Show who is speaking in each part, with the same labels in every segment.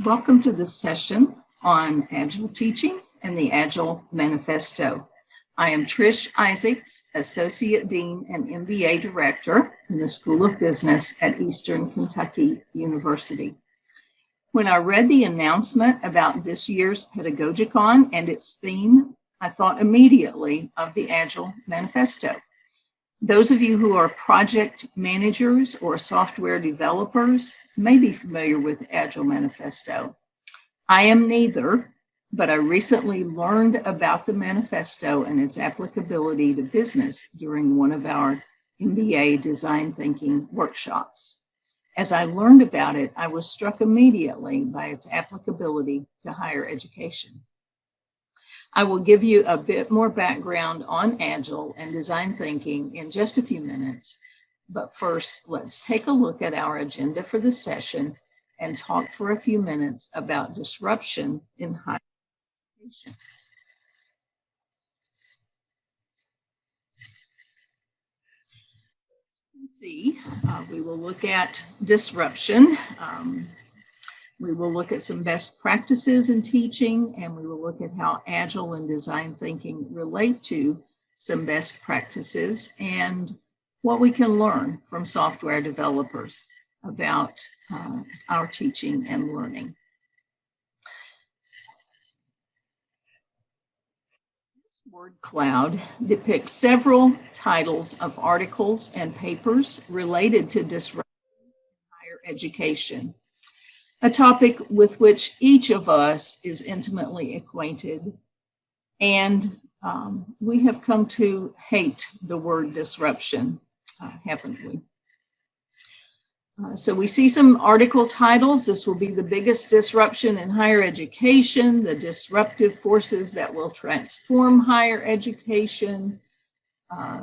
Speaker 1: Welcome to this session on Agile teaching and the Agile Manifesto. I am Trish Isaacs, Associate Dean and MBA Director in the School of Business at Eastern Kentucky University. When I read the announcement about this year's Pedagogicon and its theme, I thought immediately of the Agile Manifesto. Those of you who are project managers or software developers may be familiar with Agile Manifesto. I am neither, but I recently learned about the manifesto and its applicability to business during one of our MBA design thinking workshops. As I learned about it, I was struck immediately by its applicability to higher education. I will give you a bit more background on Agile and design thinking in just a few minutes. But first, let's take a look at our agenda for the session and talk for a few minutes about disruption in higher education. We will look at disruption. We will look at some best practices in teaching, and we will look at how Agile and design thinking relate to some best practices and what we can learn from software developers about our teaching and learning. This word cloud depicts several titles of articles and papers related to disruption in higher education, a topic with which each of us is intimately acquainted. And we have come to hate the word disruption, haven't we? So we see some article titles. This will be the biggest disruption in higher education, the disruptive forces that will transform higher education,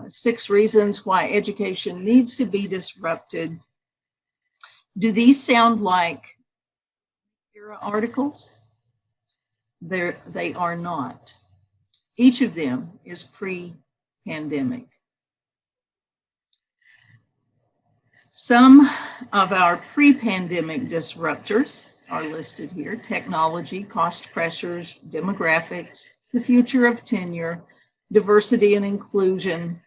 Speaker 1: 6 reasons why education needs to be disrupted. Do these sound like era articles? They are not. Each of them is pre-pandemic. Some of our pre-pandemic disruptors are listed here: technology, cost pressures, demographics, the future of tenure, diversity and inclusion.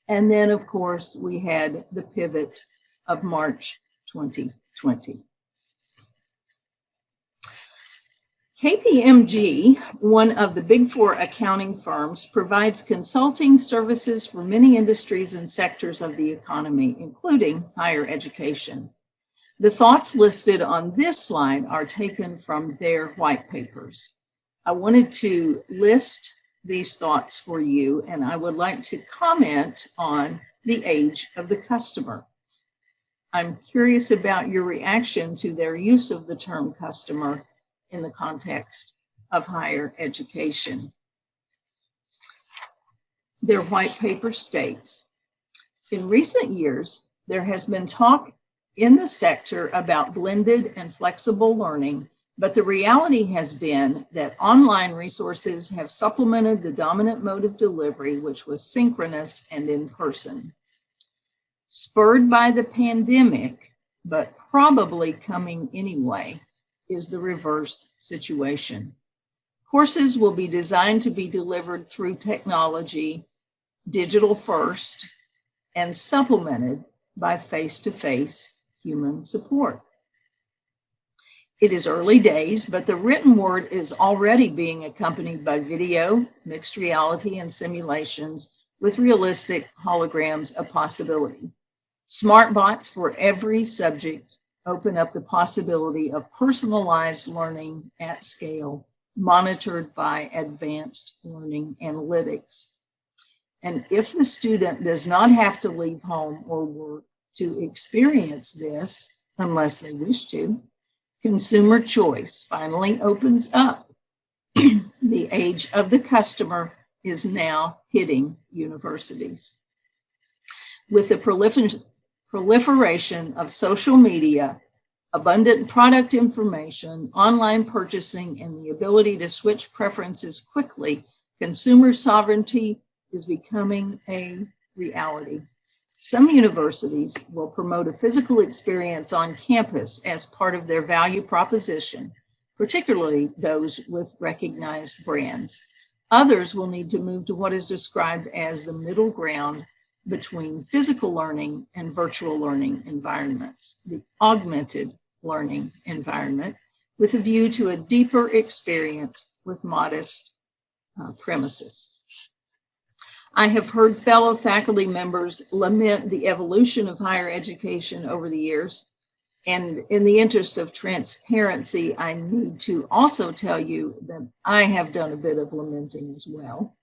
Speaker 1: And then, of course, we had the pivot of March 2020. KPMG, one of the Big Four accounting firms, provides consulting services for many industries and sectors of the economy, including higher education. The thoughts listed on this slide are taken from their white papers. I wanted to list these thoughts for you, and I would like to comment on the age of the customer. I'm curious about your reaction to their use of the term customer in the context of higher education. Their white paper states, in recent years, there has been talk in the sector about blended and flexible learning, but the reality has been that online resources have supplemented the dominant mode of delivery, which was synchronous and in person. Spurred by the pandemic, but probably coming anyway, is the reverse situation. Courses will be designed to be delivered through technology, digital first, and supplemented by face-to-face human support. It is early days, but the written word is already being accompanied by video, mixed reality, and simulations with realistic holograms a possibility. Smart bots for every subject open up the possibility of personalized learning at scale, monitored by advanced learning analytics. And if the student does not have to leave home or work to experience this, unless they wish to, consumer choice finally opens up. The age of the customer is now hitting universities. With the proliferation of social media, abundant product information, online purchasing, and the ability to switch preferences quickly, consumer sovereignty is becoming a reality. Some universities will promote a physical experience on campus as part of their value proposition, particularly those with recognized brands. Others will need to move to what is described as the middle ground between physical learning and virtual learning environments, the augmented learning environment, with a view to a deeper experience with modest premises. I have heard fellow faculty members lament the evolution of higher education over the years. And in the interest of transparency, I need to also tell you that I have done a bit of lamenting as well.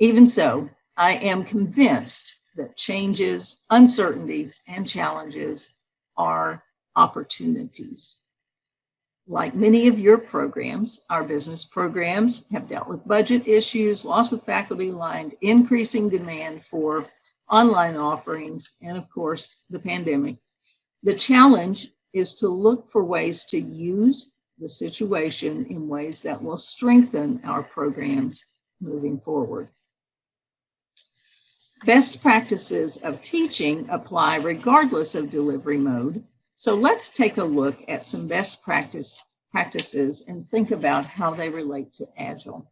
Speaker 1: Even so, I am convinced that changes, uncertainties, and challenges are opportunities. Like many of your programs, our business programs have dealt with budget issues, loss of faculty line, increasing demand for online offerings, and of course, the pandemic. The challenge is to look for ways to use the situation in ways that will strengthen our programs moving forward. Best practices of teaching apply regardless of delivery mode. So let's take a look at some best practices and think about how they relate to Agile.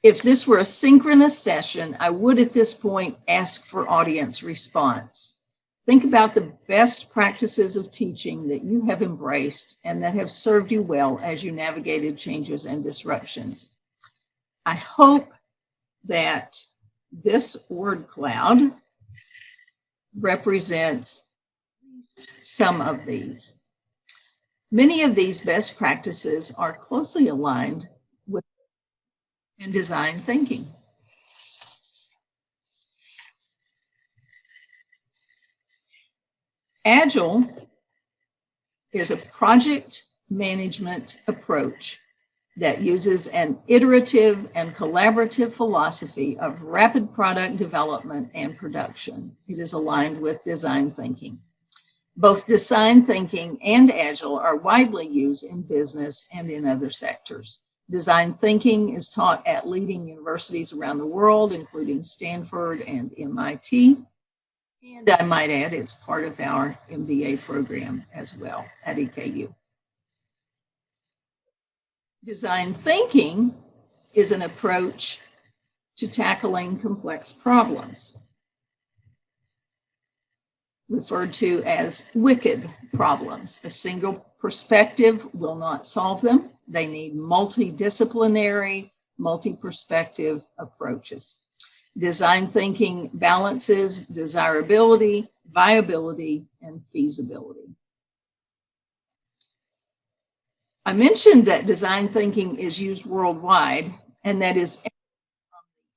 Speaker 1: If this were a synchronous session, I would at this point ask for audience response. Think about the best practices of teaching that you have embraced and that have served you well as you navigated changes and disruptions. I hope that this word cloud represents some of these. Many of these best practices are closely aligned with design thinking. Agile is a project management approach that uses an iterative and collaborative philosophy of rapid product development and production. It is aligned with design thinking. Both design thinking and Agile are widely used in business and in other sectors. Design thinking is taught at leading universities around the world, including Stanford and MIT. And I might add, it's part of our MBA program as well at EKU. Design thinking is an approach to tackling complex problems, referred to as wicked problems. A single perspective will not solve them. They need multidisciplinary, multi-perspective approaches. Design thinking balances desirability, viability, and feasibility. I mentioned that design thinking is used worldwide, and that is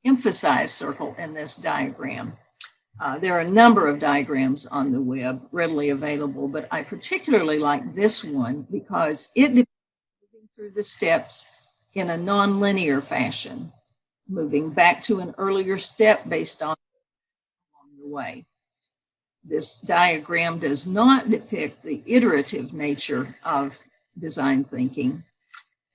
Speaker 1: emphasized circle in this diagram. There are a number of diagrams on the web readily available, but I particularly like this one because it depicts moving through the steps in a nonlinear fashion, moving back to an earlier step based on along the way. This diagram does not depict the iterative nature of design thinking.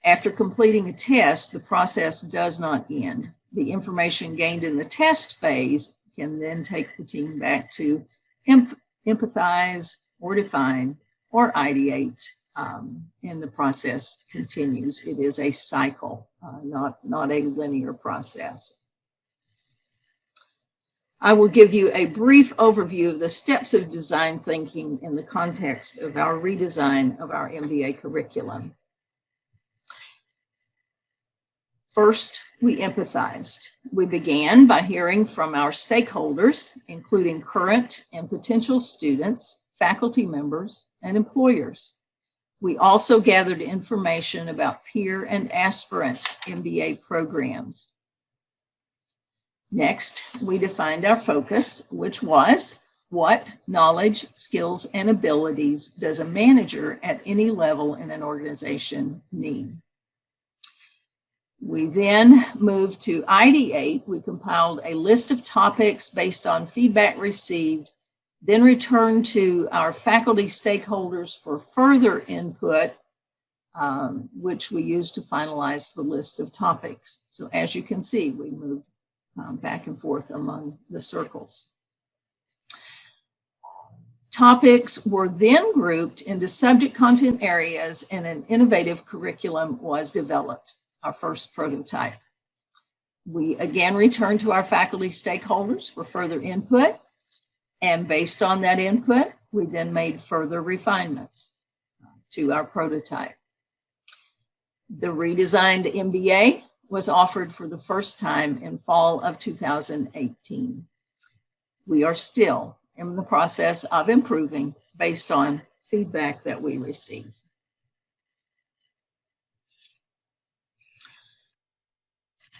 Speaker 1: After completing a test, the process does not end. The information gained in the test phase can then take the team back to empathize or define or ideate, and the process continues. It is a cycle, not a linear process. I will give you a brief overview of the steps of design thinking in the context of our redesign of our MBA curriculum. First, we empathized. We began by hearing from our stakeholders, including current and potential students, faculty members, and employers. We also gathered information about peer and aspirant MBA programs. Next, we defined our focus, which was what knowledge, skills, and abilities does a manager at any level in an organization need? We then moved to ideate. We compiled a list of topics based on feedback received, then returned to our faculty stakeholders for further input, which we used to finalize the list of topics. So as you can see, we moved back and forth among the circles. Topics were then grouped into subject content areas and an innovative curriculum was developed, our first prototype. We again returned to our faculty stakeholders for further input, and based on that input, we then made further refinements to our prototype. The redesigned MBA was offered for the first time in fall of 2018. We are still in the process of improving based on feedback that we receive.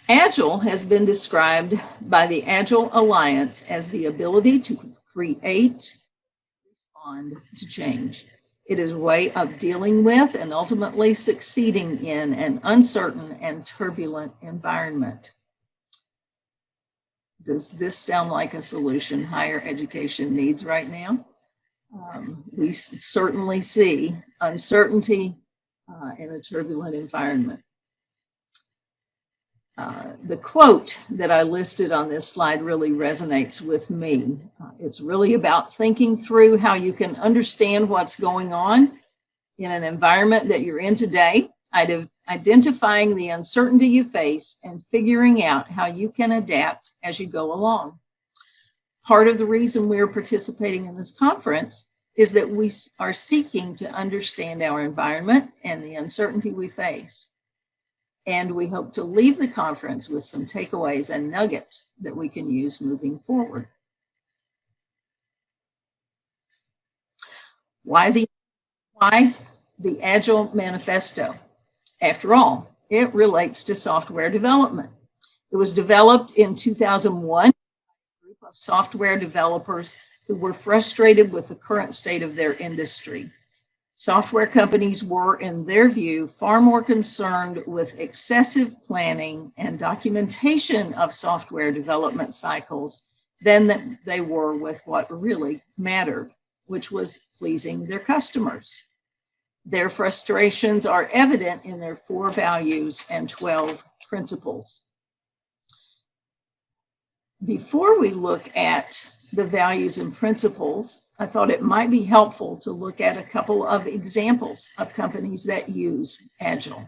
Speaker 1: Agile has been described by the Agile Alliance as the ability to create, respond to change. It is a way of dealing with and ultimately succeeding in an uncertain and turbulent environment. Does this sound like a solution higher education needs right now? We certainly see uncertainty in a turbulent environment. The quote that I listed on this slide really resonates with me. It's really about thinking through how you can understand what's going on in an environment that you're in today, identifying the uncertainty you face and figuring out how you can adapt as you go along. Part of the reason we're participating in this conference is that we are seeking to understand our environment and the uncertainty we face. And we hope to leave the conference with some takeaways and nuggets that we can use moving forward. Why the Agile Manifesto? After all, it relates to software development. It was developed in 2001 by a group of software developers who were frustrated with the current state of their industry. Software companies were, in their view, far more concerned with excessive planning and documentation of software development cycles than that they were with what really mattered, which was pleasing their customers. Their frustrations are evident in their 4 values and 12 principles. Before we look at the values and principles, I thought it might be helpful to look at a couple of examples of companies that use Agile.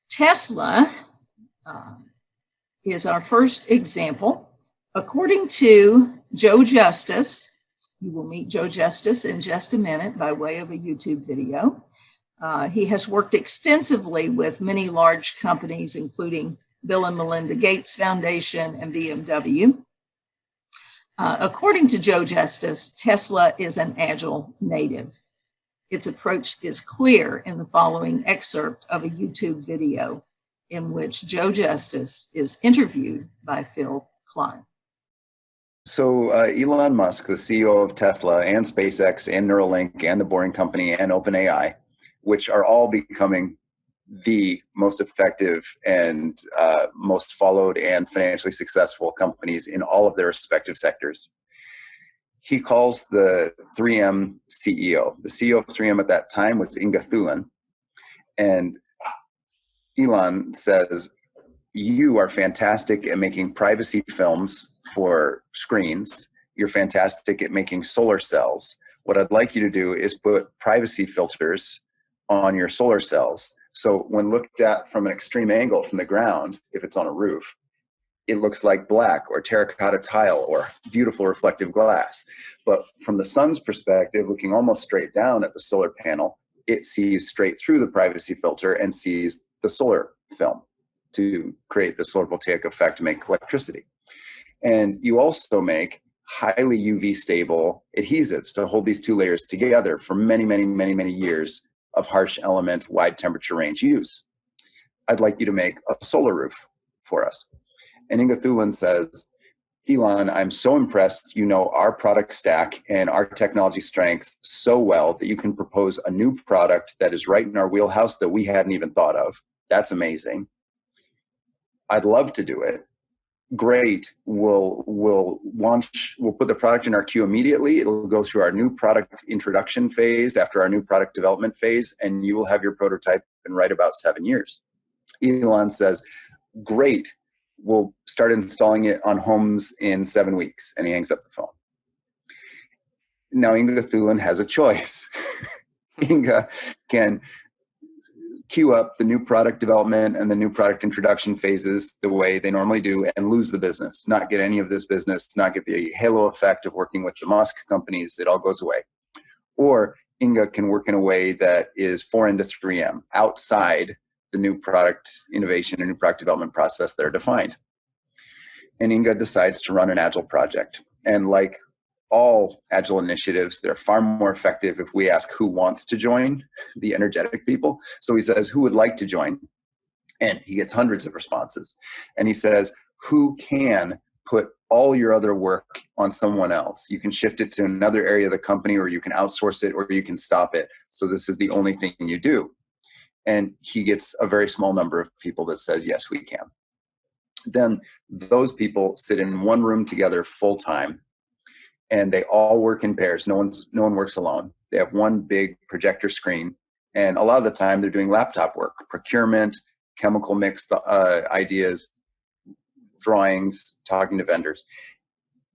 Speaker 1: Tesla is our first example. According to Joe Justice, you will meet Joe Justice in just a minute by way of a YouTube video. He has worked extensively with many large companies, including Bill and Melinda Gates Foundation and BMW. According to Joe Justice, Tesla is an Agile native. Its approach is clear in the following excerpt of a YouTube video in which Joe Justice is interviewed by Phil Klein.
Speaker 2: So Elon Musk, the CEO of Tesla and SpaceX and Neuralink and the Boring Company and OpenAI, which are all becoming the most effective and most followed and financially successful companies in all of their respective sectors. He calls the 3M CEO. The CEO of 3M at that time was Inge Thulin. And Elon says, "You are fantastic at making privacy films for screens. You're fantastic at making solar cells. What I'd like you to do is put privacy filters on your solar cells. So when looked at from an extreme angle from the ground, if it's on a roof, it looks like black or terracotta tile or beautiful reflective glass. But from the sun's perspective, looking almost straight down at the solar panel, it sees straight through the privacy filter and sees the solar film to create the solar voltaic effect to make electricity. And you also make highly UV stable adhesives to hold these 2 layers together for many, many, many, many years of harsh element, wide temperature range use. I'd like you to make a solar roof for us." And Inge Thulin says, "Elon, I'm so impressed you know our product stack and our technology strengths so well that you can propose a new product that is right in our wheelhouse that we hadn't even thought of. That's amazing. I'd love to do it. Great, we'll put the product in our queue immediately. It'll go through our new product introduction phase after our new product development phase, and you will have your prototype in right about 7 years." Elon says, "Great, we'll start installing it on homes in 7 weeks. And he hangs up the phone. Now Inga Thulin has a choice. Inga can queue up the new product development and the new product introduction phases the way they normally do and lose the business, not get any of this business, not get the halo effect of working with the Musk companies. It all goes away. Or Inga can work in a way that is 4N to 3M, outside the new product innovation and new product development process that are defined. And Inga decides to run an Agile project. And like all Agile initiatives, they're far more effective if we ask who wants to join, the energetic people. So he says, who would like to join? And he gets hundreds of responses. And he says, who can put all your other work on someone else? You can shift it to another area of the company, or you can outsource it, or you can stop it. So this is the only thing you do. And he gets a very small number of people that says, yes, we can. Then those people sit in one room together full time, and they all work in pairs. No one works alone. They have one big projector screen, and a lot of the time they're doing laptop work, procurement, chemical mix ideas, drawings, talking to vendors.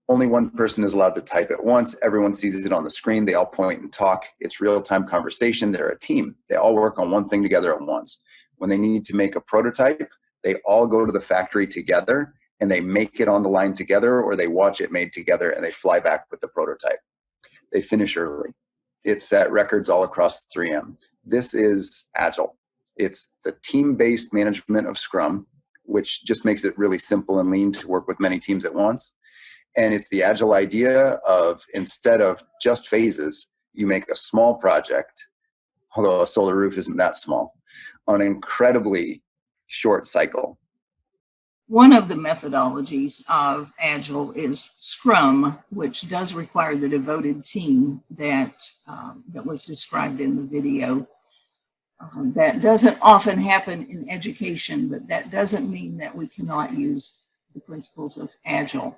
Speaker 2: Only one person is allowed to type at once. Everyone sees it on the screen. They all point and talk. It's real-time conversation. They're a team. They all work on one thing together at once. When they need to make a prototype, they all go to the factory together, and they make it on the line together, or they watch it made together, and they fly back with the prototype. They finish early. It set records all across 3M. This is Agile. It's the team-based management of Scrum, which just makes it really simple and lean to work with many teams at once. And it's the Agile idea of, instead of just phases, you make a small project, although a solar roof isn't that small, on an incredibly short cycle.
Speaker 1: One of the methodologies of Agile is Scrum, which does require the devoted team that was described in the video. That doesn't often happen in education, but that doesn't mean that we cannot use the principles of Agile.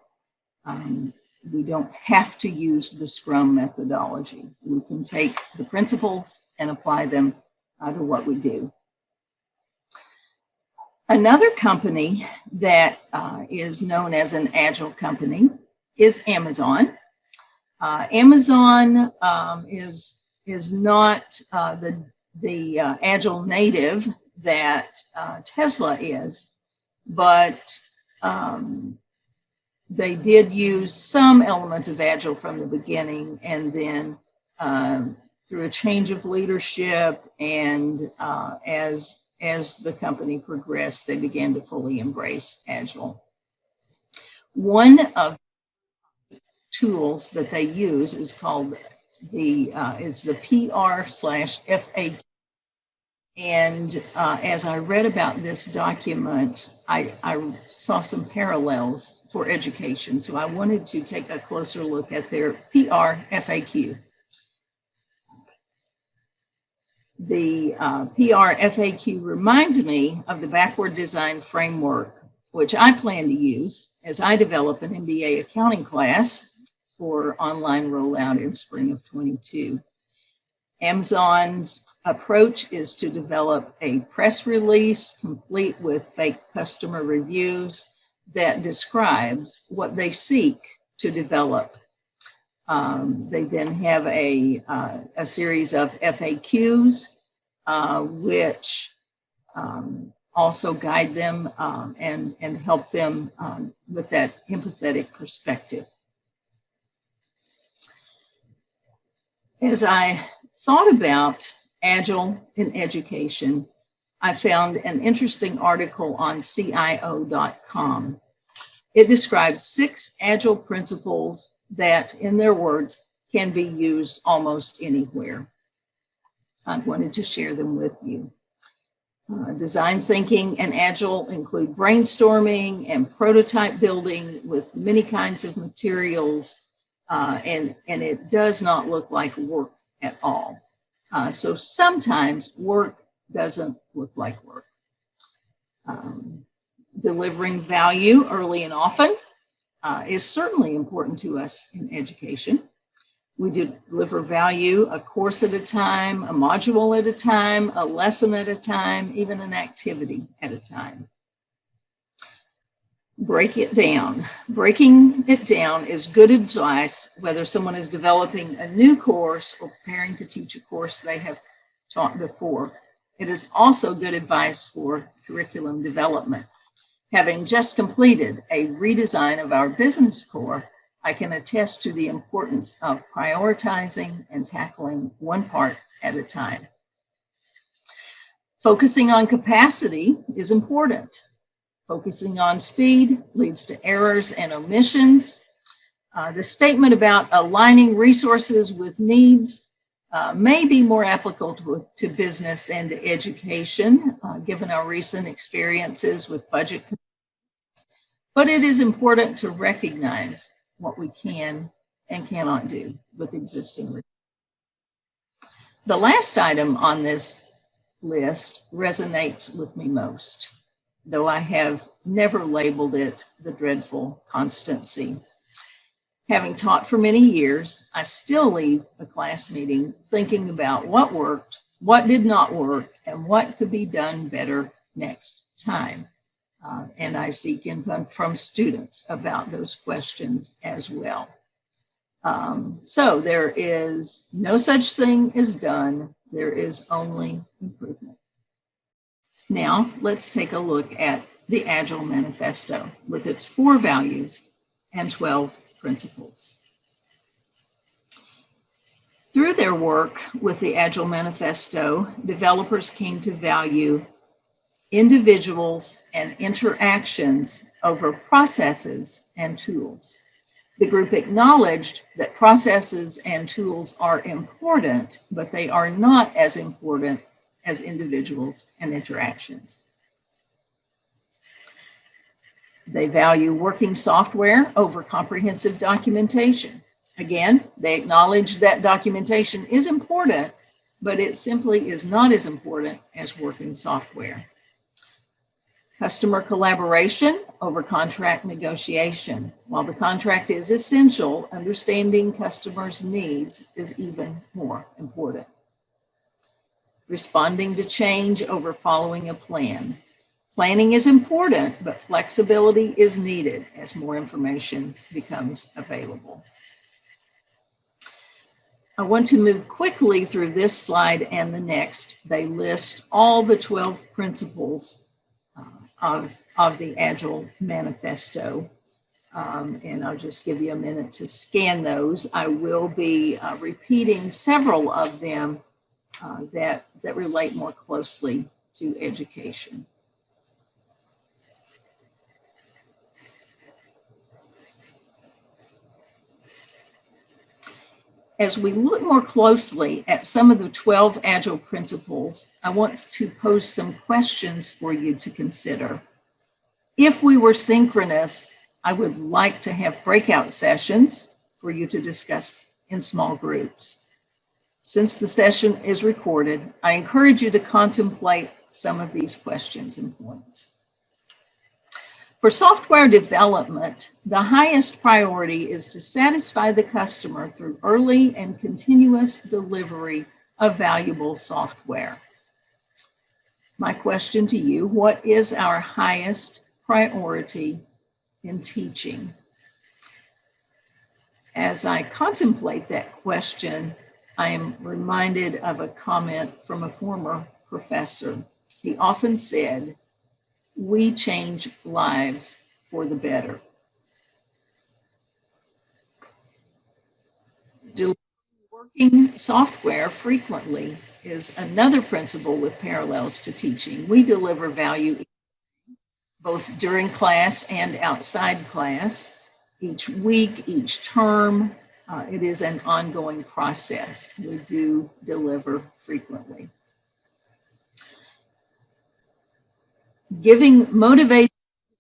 Speaker 1: We don't have to use the Scrum methodology. We can take the principles and apply them to what we do. Another company that is known as an Agile company is Amazon. Amazon is not the Agile native that Tesla is, but they did use some elements of Agile from the beginning, and then through a change of leadership and as the company progressed, they began to fully embrace Agile. One of the tools that they use is called it's the PR/FAQ. And as I read about this document, I saw some parallels for education. So I wanted to take a closer look at their PR/FAQ. The PR/FAQ reminds me of the backward design framework, which I plan to use as I develop an MBA accounting class for online rollout in spring of 22. Amazon's approach is to develop a press release complete with fake customer reviews that describes what they seek to develop. They then have a series of FAQs, which also guide them and help them with that empathetic perspective. As I thought about Agile in education, I found an interesting article on CIO.com. It describes 6 Agile principles that, in their words, can be used almost anywhere. I wanted to share them with you. Design thinking and Agile include brainstorming and prototype building with many kinds of materials, and it does not look like work at all. So sometimes work doesn't look like work. Delivering value early and often is certainly important to us in education. We deliver value a course at a time, a module at a time, a lesson at a time, even an activity at a time. Break it down. Breaking it down is good advice, whether someone is developing a new course or preparing to teach a course they have taught before. It is also good advice for curriculum development. Having just completed a redesign of our business core, I can attest to the importance of prioritizing and tackling one part at a time. Focusing on capacity is important. Focusing on speed leads to errors and omissions. The statement about aligning resources with needs may be more applicable to business and to education, given our recent experiences with budget. But it is important to recognize what we can and cannot do with existing resources. The last item on this list resonates with me most, though I have never labeled it the dreadful constancy. Having taught for many years, I still leave a class meeting thinking about what worked, what did not work, and what could be done better next time. And I seek input from students about those questions as well. So there is no such thing as done. There is only improvement. Now, let's take a look at the Agile Manifesto with its 4 values and 12 principles. Through their work with the Agile Manifesto, developers came to value individuals and interactions over processes and tools. The group acknowledged that processes and tools are important, but they are not as important as individuals and interactions. They value working software over comprehensive documentation. Again, they acknowledge that documentation is important, but it simply is not as important as working software. Customer collaboration over contract negotiation. While the contract is essential, understanding customers' needs is even more important. Responding to change over following a plan. Planning is important, but flexibility is needed as more information becomes available. I want to move quickly through this slide and the next. They list all the 12 principles of the Agile Manifesto. And I'll just give you a minute to scan those. I will be repeating several of them that relate more closely to education. As we look more closely at some of the 12 Agile principles, I want to pose some questions for you to consider. If we were synchronous, I would like to have breakout sessions for you to discuss in small groups. Since the session is recorded, I encourage you to contemplate some of these questions and points. For software development, the highest priority is to satisfy the customer through early and continuous delivery of valuable software. My question to you, what is our highest priority in teaching? As I contemplate that question, I am reminded of a comment from a former professor. He often said, "We change lives for the better." Working software frequently is another principle with parallels to teaching. We deliver value both during class and outside class, each week, each term. It is an ongoing process. We do deliver frequently. Giving motivated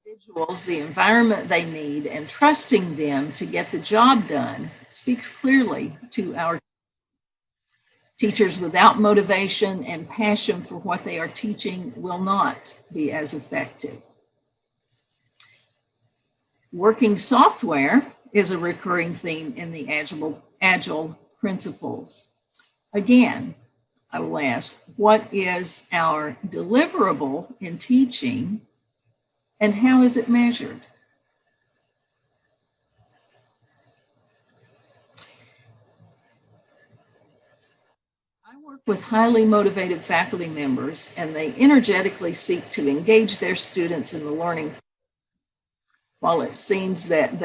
Speaker 1: individuals the environment they need and trusting them to get the job done speaks clearly to our teachers. Without motivation and passion for what they are teaching will not be as effective. Working software is a recurring theme in the Agile Principles. Again, I will ask, what is our deliverable in teaching and how is it measured? work with highly motivated faculty members, and they energetically seek to engage their students in the learning. While it seems that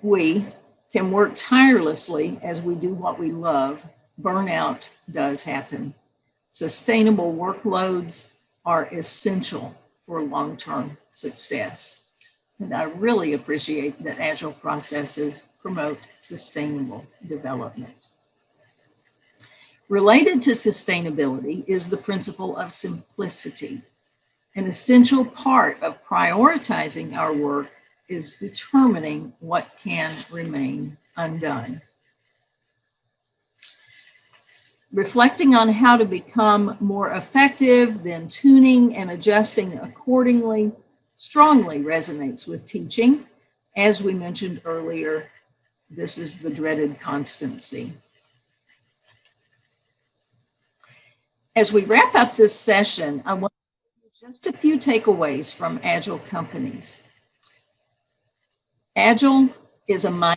Speaker 1: we can work tirelessly as we do what we love, burnout does happen. Sustainable workloads are essential for long-term success. And I really appreciate that Agile processes promote sustainable development. Related to sustainability is the principle of simplicity. An essential part of prioritizing our work is determining what can remain undone. Reflecting on how to become more effective, then tuning and adjusting accordingly strongly resonates with teaching. As we mentioned earlier, this is the dreaded constancy. As we wrap up this session, I want to give just a few takeaways from Agile companies. Agile is a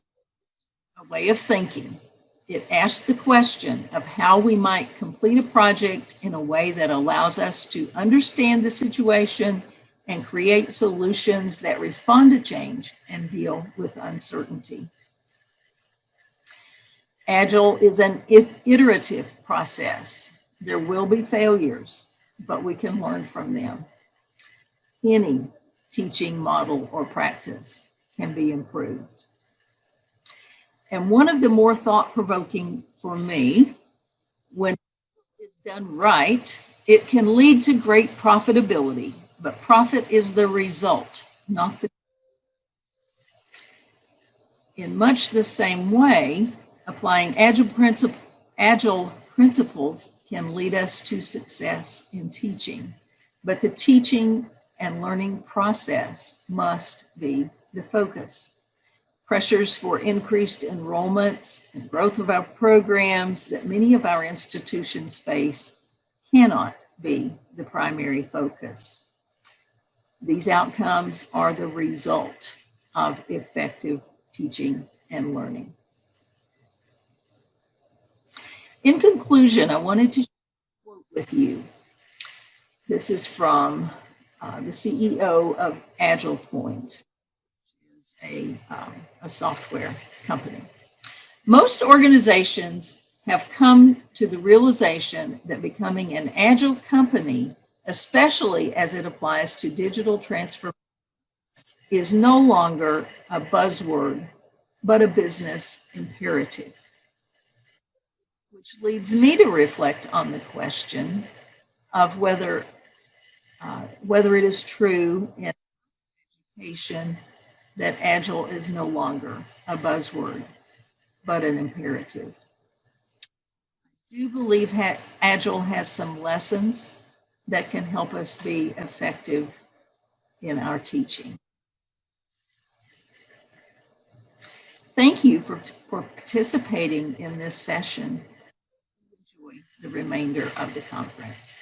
Speaker 1: way of thinking. It asks the question of how we might complete a project in a way that allows us to understand the situation and create solutions that respond to change and deal with uncertainty. Agile is an iterative process. There will be failures, but we can learn from them. Any teaching model or practice can be improved. And one of the more thought-provoking for me, when it's done right, it can lead to great profitability, but profit is the result, not the. In much the same way, applying Agile principles can lead us to success in teaching, but the teaching and learning process must be the focus. Pressures for increased enrollments and growth of our programs that many of our institutions face cannot be the primary focus. These outcomes are the result of effective teaching and learning. In conclusion, I wanted to share a quote with you. This is from the CEO of Agile Point, which is a software company. Most organizations have come to the realization that becoming an Agile company, especially as it applies to digital transformation, is no longer a buzzword, but a business imperative. Which leads me to reflect on the question of whether it is true in education that Agile is no longer a buzzword, but an imperative. I do believe Agile has some lessons that can help us be effective in our teaching. Thank you for participating in this session. Enjoy the remainder of the conference.